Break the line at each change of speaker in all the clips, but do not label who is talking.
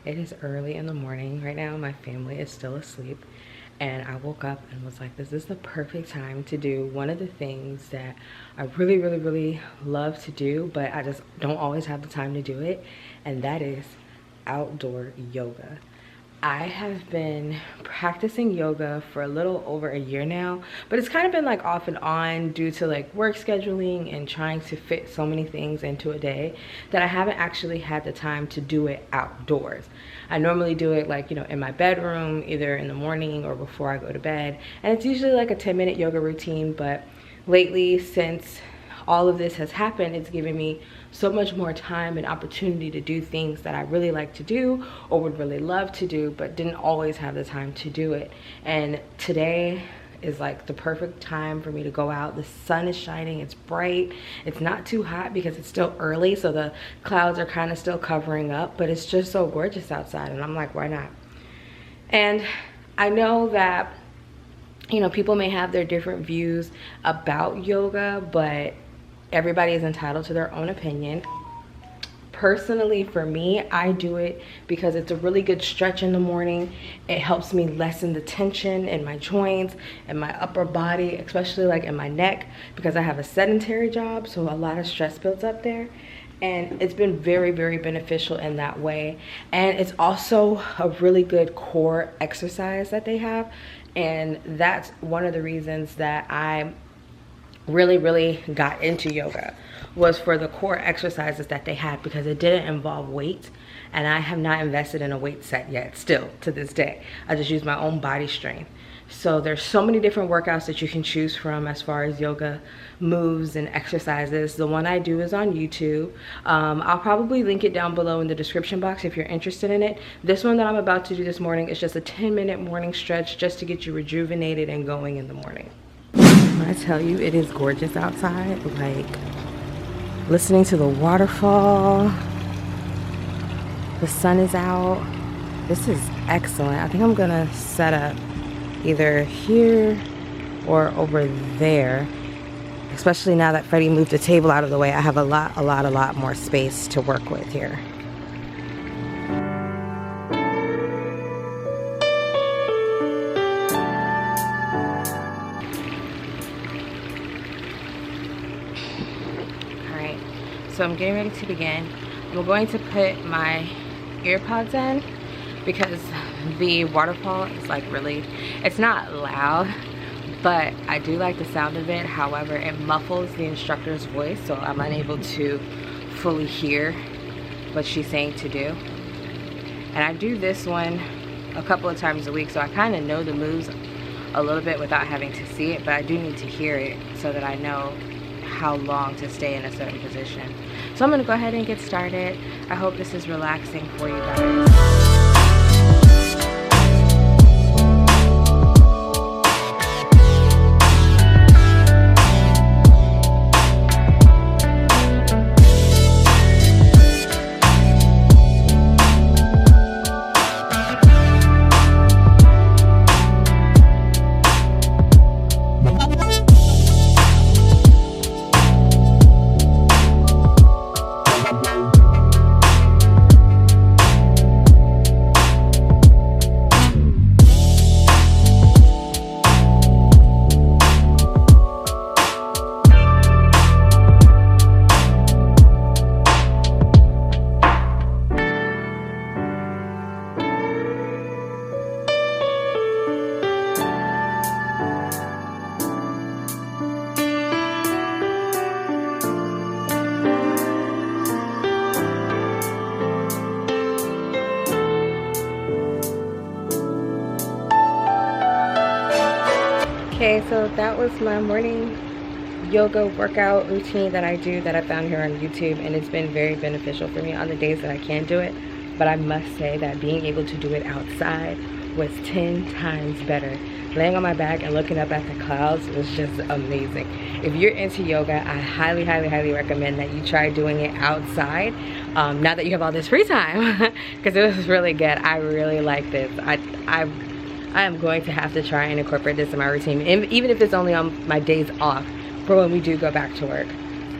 It is early in the morning right now. My family is still asleep, and I woke up and was like, this is the perfect time to do one of the things that I really love to do, but I just don't always have the time to do it, and that is outdoor yoga. I have been practicing yoga for a little over a year now, but it's kind of been like off and on due to like work scheduling and trying to fit so many things into a day that I haven't actually had the time to do it outdoors. I normally do it like, you know, in my bedroom, either in the morning or before I go to bed. And it's usually like a 10-minute yoga routine, but lately, since all of this has happened, it's given me so much more time and opportunity to do things that I really like to do or would really love to do, but didn't always have the time to do it. And today is like the perfect time for me to go out. The sun is shining, it's bright, it's not too hot because it's still early, so the clouds are kind of still covering up, but it's just so gorgeous outside, and I'm like, why not? And I know that, you know, people may have their different views about yoga, but everybody is entitled to their own opinion. Personally, for me, I do it because it's a really good stretch in the morning. It helps me lessen the tension in my joints and my upper body, especially like in my neck, because I have a sedentary job, so a lot of stress builds up there. And it's been very beneficial in that way. And it's also a really good core exercise that they have, and that's one of the reasons that I really got into yoga, was for the core exercises that they had, because it didn't involve weight, and I have not invested in a weight set yet, still to this day. I just use my own body strength. So there's so many different workouts that you can choose from as far as yoga moves and exercises. The one I do is on YouTube. I'll probably link it down below in the description box if you're interested in it. This one that I'm about to do this morning is just a 10-minute morning stretch just to get you rejuvenated and going in the morning. When I tell you it is gorgeous outside, like listening to the waterfall, the sun is out, this is excellent. I think I'm gonna set up either here or over there, especially now that Freddie moved the table out of the way. I have a lot more space to work with here. So I'm getting ready to begin. I'm going to put my earpods in because the waterfall is like really, it's not loud, but I do like the sound of it. However, it muffles the instructor's voice, so I'm unable to fully hear what she's saying to do. And I do this one a couple of times a week, so I kind of know the moves a little bit without having to see it, but I do need to hear it so that I know how long to stay in a certain position. So I'm gonna go ahead and get started. I hope this is relaxing for you guys. Okay, so that was my morning yoga workout routine that I do, that I found here on YouTube, and it's been very beneficial for me on the days that I can't do it. But I must say that being able to do it outside was 10 times better. Laying on my back and looking up at the clouds was just amazing. If you're into yoga, I highly recommend that you try doing it outside, now that you have all this free time, because it was really good. I really like this. I am going to have to try and incorporate this in my routine, even if it's only on my days off for when we do go back to work.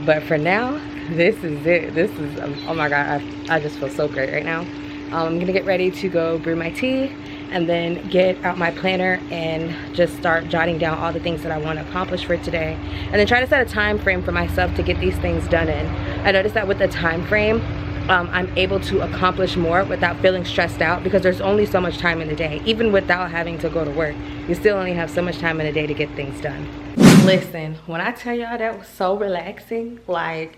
But for now, this is it. This is, oh my God, I just feel so great right now. I'm gonna get ready to go brew my tea and then get out my planner and just start jotting down all the things that I want to accomplish for today, and then try to set a time frame for myself to get these things done in. I noticed that with the time frame, I'm able to accomplish more without feeling stressed out, because there's only so much time in the day. Even without having to go to work, you still only have so much time in the day to get things done. Listen, when I tell y'all that was so relaxing, like,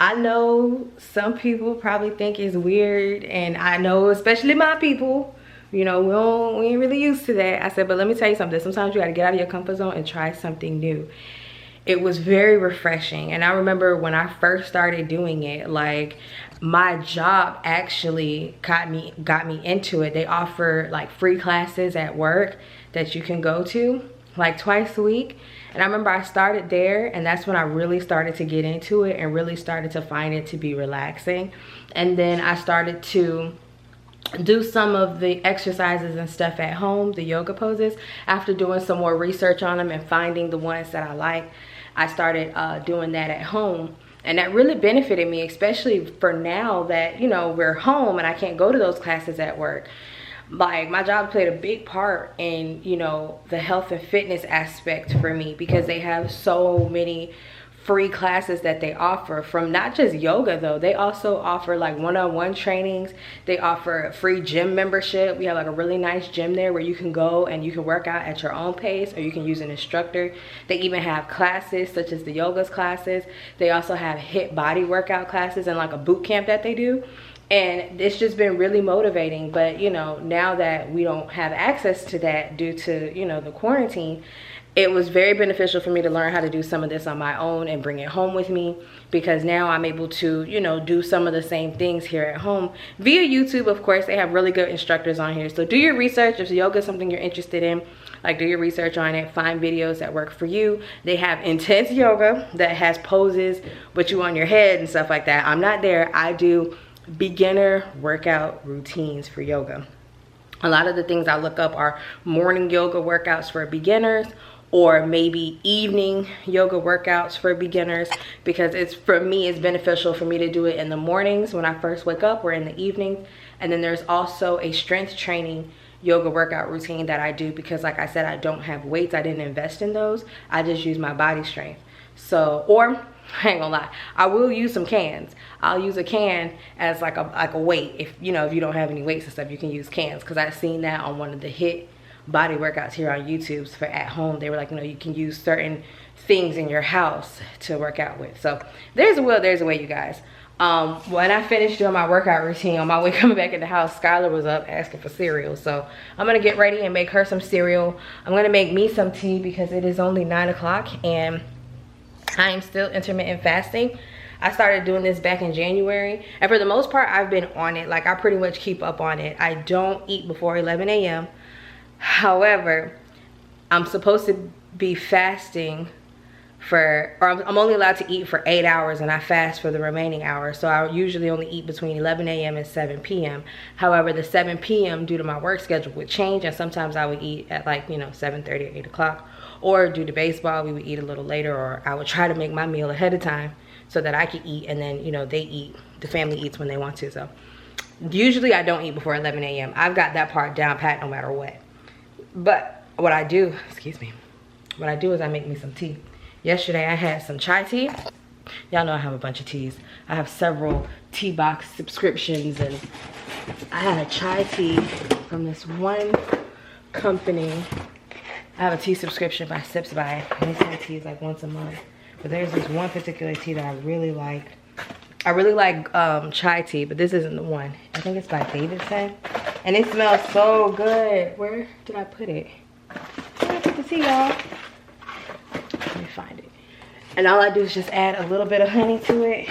I know some people probably think it's weird, and I know especially my people, you know, we ain't really used to that. I said, but let me tell you something. Sometimes you gotta get out of your comfort zone and try something new. It was very refreshing. And I remember when I first started doing it, like, my job actually got me into it. They offer like free classes at work that you can go to like twice a week. And I remember I started there, and that's when I really started to get into it and really started to find it to be relaxing. And then I started to do some of the exercises and stuff at home, the yoga poses. After doing some more research on them and finding the ones that I like, I started doing that at home. And that really benefited me, especially for now that, you know, we're home and I can't go to those classes at work. Like, my job played a big part in, you know, the health and fitness aspect for me, because they have so many free classes that they offer, from not just yoga though. They also offer like one-on-one trainings. They offer a free gym membership. We have like a really nice gym there where you can go and you can work out at your own pace, or you can use an instructor. They even have classes such as the yoga's classes. They also have HIIT body workout classes and like a boot camp that they do. And it's just been really motivating. But, you know, now that we don't have access to that due to, you know, the quarantine, it was very beneficial for me to learn how to do some of this on my own and bring it home with me, because now I'm able to, you know, do some of the same things here at home via YouTube. Of course, they have really good instructors on here. So do your research. If yoga is something you're interested in, like, do your research on it. Find videos that work for you. They have intense yoga that has poses with you on your head and stuff like that. I'm not there. I do beginner workout routines for yoga. A lot of the things I look up are morning yoga workouts for beginners, or maybe evening yoga workouts for beginners, because it's, for me, it's beneficial for me to do it in the mornings when I first wake up, or in the evenings. And then there's also a strength training yoga workout routine that I do, because like I said, I don't have weights. I didn't invest in those. I just use my body strength. So, or I ain't gonna lie, I will use some cans. I'll use a can as like a weight. If you know, if you don't have any weights and stuff, you can use cans, because I've seen that on one of the HIIT body workouts here on YouTube for at home. They were like, you know, you can use certain things in your house to work out with. So there's a will, there's a way, you guys. When I finished doing my workout routine, on my way coming back in the house, Skylar was up asking for cereal. So I'm gonna get ready and make her some cereal. I'm gonna make me some tea, because it is only 9 o'clock and I am still intermittent fasting. I started doing this back in January, and for the most part, I've been on it. Like, I pretty much keep up on it. I don't eat before 11 a.m. However, I'm supposed to be fasting for, or I'm only allowed to eat for 8 hours, and I fast for the remaining hours. So I usually only eat between 11 a.m. and 7 p.m. However, the 7 p.m. due to my work schedule would change, and sometimes I would eat at, like, you know, 7:30 or 8 o'clock. Or due to baseball, we would eat a little later, or I would try to make my meal ahead of time so that I could eat, and then, you know, they eat, the family eats when they want to. So usually I don't eat before 11 a.m. I've got that part down pat no matter what. But what I do, excuse me, what I do is I make me some tea. Yesterday I had some chai tea. Y'all know I have a bunch of teas. I have several tea box subscriptions, and I had a chai tea from this one company. I have a tea subscription by Sips By, and they send teas like once a month. But there's this one particular tea that I really like. I really like chai tea, but this isn't the one. I think it's by Davidson. And it smells so good. Where did I put it? Where did I put the tea, y'all? Let me find it. And all I do is just add a little bit of honey to it.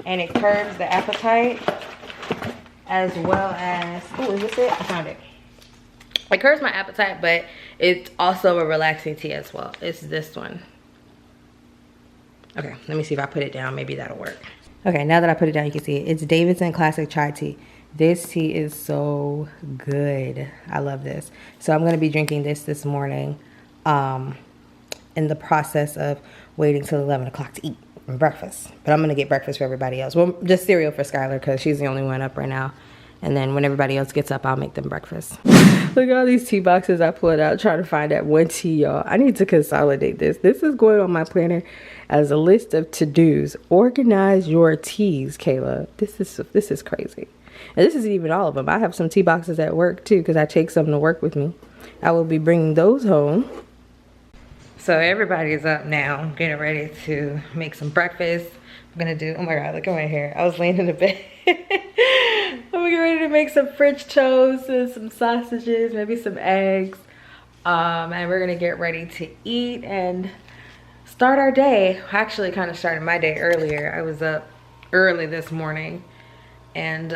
And it curbs the appetite. As well as, oh, is this it? I found it. It curbs my appetite, but it's also a relaxing tea as well. It's this one. Okay, let me see if I put it down. Maybe that'll work. Okay, now that I put it down, you can see it. It's Davidson Classic Chai Tea. This tea is so good. I love this. So I'm going to be drinking this morning in the process of waiting till 11 o'clock to eat breakfast. But I'm going to get breakfast for everybody else. Well, just cereal for Skylar, because she's the only one up right now. And then when everybody else gets up, I'll make them breakfast. Look at all these tea boxes I pulled out trying to find that one tea, y'all. I need to consolidate this. This is going on my planner as a list of to-dos. Organize your teas, Kayla. This is crazy. And this isn't even all of them. I have some tea boxes at work too because I take some to work with me. I will be bringing those home. So everybody is up now, getting ready to make some breakfast. I'm gonna do, oh my God, look at my hair. I was laying in the bed. I'm gonna get ready to make some French toast and some sausages, maybe some eggs. And we're gonna get ready to eat and start our day. Actually kind of started my day earlier. I was up early this morning. And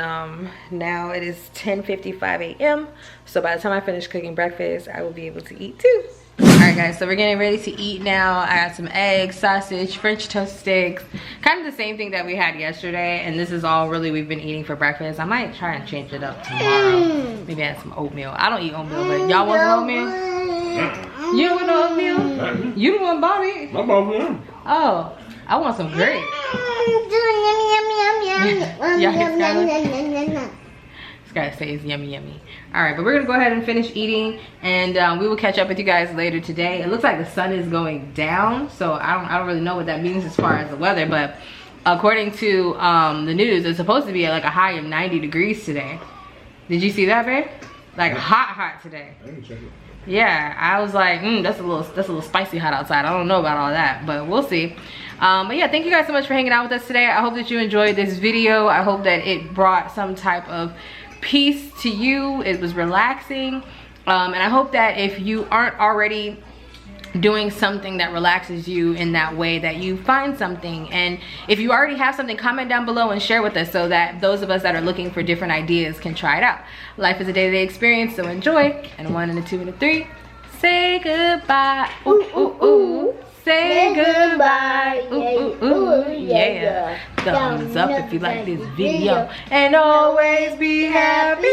now it is 10:55 a.m. So by the time I finish cooking breakfast, I will be able to eat too. Alright guys, so we're getting ready to eat now. I got some eggs, sausage, French toast sticks. Kind of the same thing that we had yesterday. And this is all really we've been eating for breakfast. I might try and change it up tomorrow. Maybe add some oatmeal. I don't eat oatmeal, but y'all want some oatmeal? You don't want no oatmeal? You don't want Bobby?
My Bobby.
Oh, I want some grapes. Yeah, Sky says yummy yummy. All right, but we're gonna go ahead and finish eating, and we will catch up with you guys later today. It looks like the sun is going down, so I don't really know what that means as far as the weather, but according to the news, it's supposed to be at like a high of 90 degrees today. Did you see that, babe? Like hot today.
I didn't check it.
Yeah, I was like, that's a little spicy hot outside. I don't know about all that, but we'll see. But yeah, thank you guys so much for hanging out with us today. I hope that you enjoyed this video. I hope that it brought some type of peace to you. It was relaxing. And I hope that if you aren't already doing something that relaxes you in that way, that you find something. And if you already have something, comment down below and share with us so that those of us that are looking for different ideas can try it out. Life is a day-to-day experience, so enjoy. And a 1 and a 2 and a 3, say goodbye. Ooh, ooh, ooh. Say goodbye. Ooh, ooh, ooh. Yeah. Thumbs up if you like this video. And always be happy.